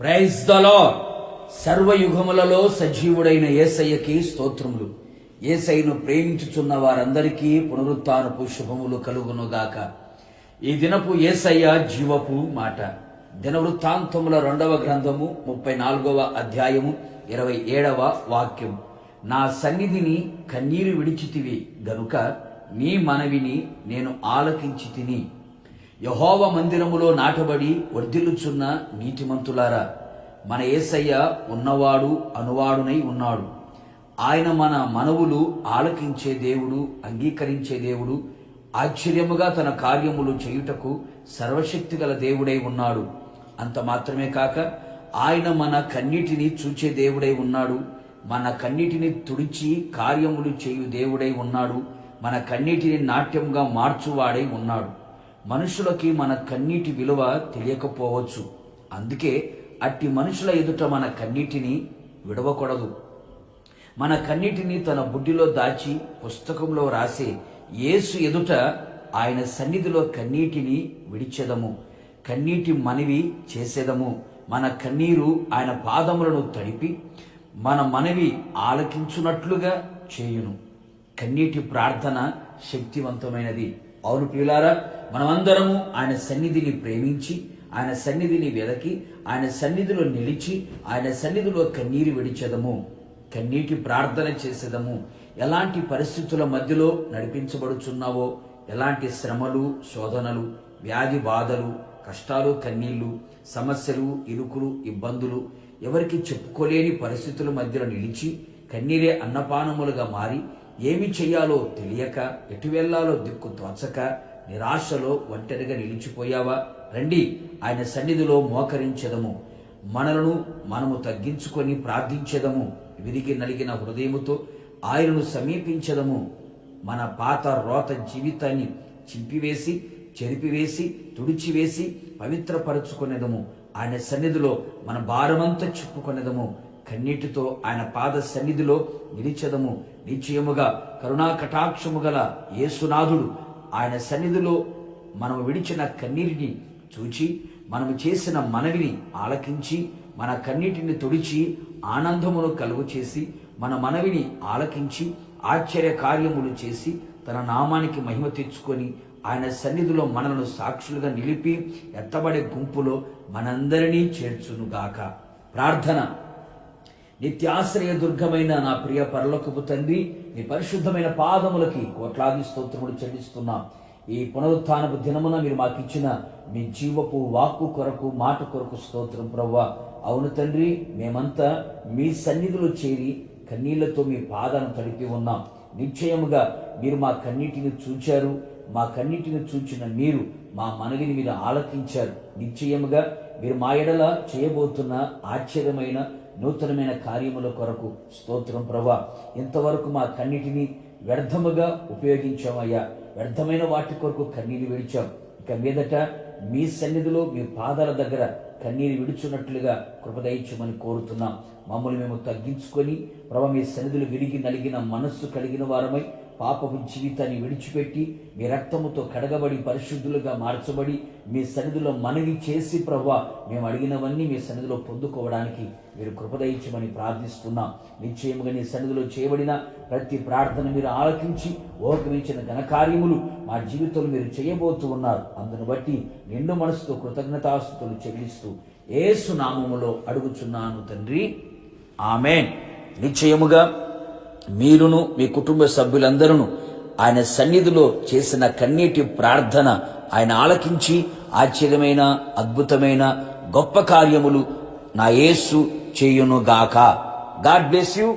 Praise the lord. సర్వయుగములలో సజీవుడైన యేసయ్యకి స్తోత్రములు. యేసయ్యను ప్రేమించుచున్న వారందరికీ పునరుత్థానపు శుభములు కలుగునుగాక. ఈ దినపు యేసయ్య జీవపు మాట. దినవృత్తాంతముల 2వ గ్రంథము 34వ అధ్యాయము 27వ వాక్యం. నా సన్నిధిని కన్నీరు విడిచితివి గనుక నీ మనవిని నేను ఆలకించి తిని. యెహోవా మందిరములో నాటబడి వర్ధిల్లుచున్న నీతిమంతులారా, మన యేసయ్య ఉన్నవాడు అనువాడునై ఉన్నాడు. ఆయన మన మనవులు ఆలకించే దేవుడు, అంగీకరించే దేవుడు, ఆశ్చర్యముగా తన కార్యములు చేయుటకు సర్వశక్తి గల దేవుడై ఉన్నాడు. అంత మాత్రమే కాక ఆయన మన కన్నిటిని చూచే దేవుడై ఉన్నాడు. మన కన్నిటిని తుడిచి కార్యములు చేయు దేవుడై ఉన్నాడు. మన కన్నీటిని నాట్యంగా మార్చువాడై ఉన్నాడు. మనుషులకి మన కన్నీటి విలువ తెలియకపోవచ్చు. అందుకే అట్టి మనుషుల ఎదుట మన కన్నీటిని విడవకూడదు. మన కన్నీటిని తన బుడ్డిలో దాచి పుస్తకంలో రాసే యేసు ఎదుట ఆయన సన్నిధిలో కన్నీటిని విడిచెదము, కన్నీటి మనవి చేసేదము. మన కన్నీరు ఆయన పాదములను తడిపి మన మనవి ఆలకించున్నట్లుగా చేయును. కన్నీటి ప్రార్థన శక్తివంతమైనది. అవును ప్రియులారా, మనమందరము ఆయన సన్నిధిని ప్రేమించి, ఆయన సన్నిధిని వెదకి, ఆయన సన్నిధిలో నిలిచి, ఆయన సన్నిధిలో కన్నీరు విడిచెదము, కన్నీటి ప్రార్థన చేసేదము. ఎలాంటి పరిస్థితుల మధ్యలో నడిపించబడుచున్నావో, ఎలాంటి శ్రమలు, శోధనలు, వ్యాధి బాధలు, కష్టాలు, కన్నీళ్లు, సమస్యలు, ఇరుకులు, ఇబ్బందులు, ఎవరికి చెప్పుకోలేని పరిస్థితుల మధ్యలో నిలిచి కన్నీరే అన్నపానములుగా మారి ఏమి చెయ్యాలో తెలియక, ఎటు వెళ్లాలో దిక్కు తోచక, నిరాశలో ఒంటరిగా నిలిచిపోయావా? రండి, ఆయన సన్నిధిలో మోకరించెదము, మనలను మనము తగ్గించుకొని ప్రార్థించెదము, విరిగి నలిగిన హృదయముతో ఆయనను సమీపించెదము. మన పాత రోత జీవితాన్ని చింపివేసి, చెరిపివేసి, తుడిచివేసి పవిత్రపరచుకునేదము. ఆయన సన్నిధిలో మన భారమంతా చెప్పుకునేదము. కన్నీటితో ఆయన పాద సన్నిధిలో నిలిచెదము. నిశ్చయముగా కరుణా కటాక్షము గల యేసునాథుడు ఆయన సన్నిధిలో మనము విడిచిన కన్నీరిని చూచి, మనము చేసిన మనవిని ఆలకించి, మన కన్నీటిని తుడిచి ఆనందమును కలుగు చేసి, మన మనవిని ఆలకించి ఆశ్చర్య కార్యములు చేసి తన నామానికి మహిమ తెచ్చుకొని ఆయన సన్నిధిలో మనలను సాక్షులుగా నిలిపి ఎత్తబడే గుంపులో మనందరినీ చేర్చునుగాక. ప్రార్థన. నిత్యాశ్రయ దుర్గమైన నా ప్రియ పరలోకపు తండ్రి, నీ పరిశుద్ధమైన పాదములకి కోట్లాది స్తోత్రములు చెల్లిస్తున్నా. ఈ పునరుత్థానపు దినమున మీరు మాకిచ్చిన మీ జీవపు వాక్కు కొరకు, మాట కొరకు స్తోత్రం ప్రభువా. అవును తండ్రి, మేమంతా మీ సన్నిధిలో చేరి కన్నీళ్లతో మీ పాదాలను తడిపి ఉన్నాం. నిశ్చయముగా మీరు మా కన్నీటిని చూచారు. మా కన్నీటిని చూచిన మీరు మా మనవిని మీరు ఆలకించారు. నిశ్చయముగా మీరు మా ఎడల చేయబోతున్న ఆశ్చర్యమైన నూతనమైన కార్యముల కొరకు స్తోత్రం ప్రభువా. ఇంతవరకు మా కన్నీటిని వ్యర్థముగా ఉపయోగించామయ్యా. వ్యర్థమైన వాటి కొరకు కన్నీరు విడిచాం. ఇక మీదట మీ సన్నిధిలో మీ పాదాల దగ్గర కన్నీరు విడుచున్నట్లుగా కృపదయించమని కోరుతున్నాం. మమ్మల్ని మేము తగ్గించుకొని ప్రభు మీ సన్నిధిలో విరిగి నలిగిన మనస్సు కలిగిన వారమై పాపపు జీవితాన్ని విడిచిపెట్టి మీ రక్తముతో కడగబడి పరిశుద్ధులుగా మార్చబడి మీ సన్నిధిలో మనవి చేసి ప్రభువా మేము అడిగినవన్నీ మీ సన్నిధిలో పొందుకోవడానికి మీరు కృపదయించమని ప్రార్థిస్తున్నాం. నిశ్చయముగా నీ సన్నిధిలో చేయబడిన ప్రతి ప్రార్థన మీరు ఆలకించి ఓకమించిన ఘనకార్యములు మా జీవితంలో మీరు చేయబోతూ ఉన్నారు. అందును బట్టి నిండు మనసుతో కృతజ్ఞతాస్తుతులు చెల్లిస్తూ యేసు నామములో అడుగుచున్నాను తండ్రి, ఆమేన్. నిశ్చయముగా మీరును మీ కుటుంబ సభ్యులందరూ ఆయన సన్నిధిలో చేసిన కన్నీటి ప్రార్థన ఆయన ఆలకించి ఆశ్చర్యమైన, అద్భుతమైన, గొప్ప కార్యములు నా యేసు చేయునుగాక. God bless you.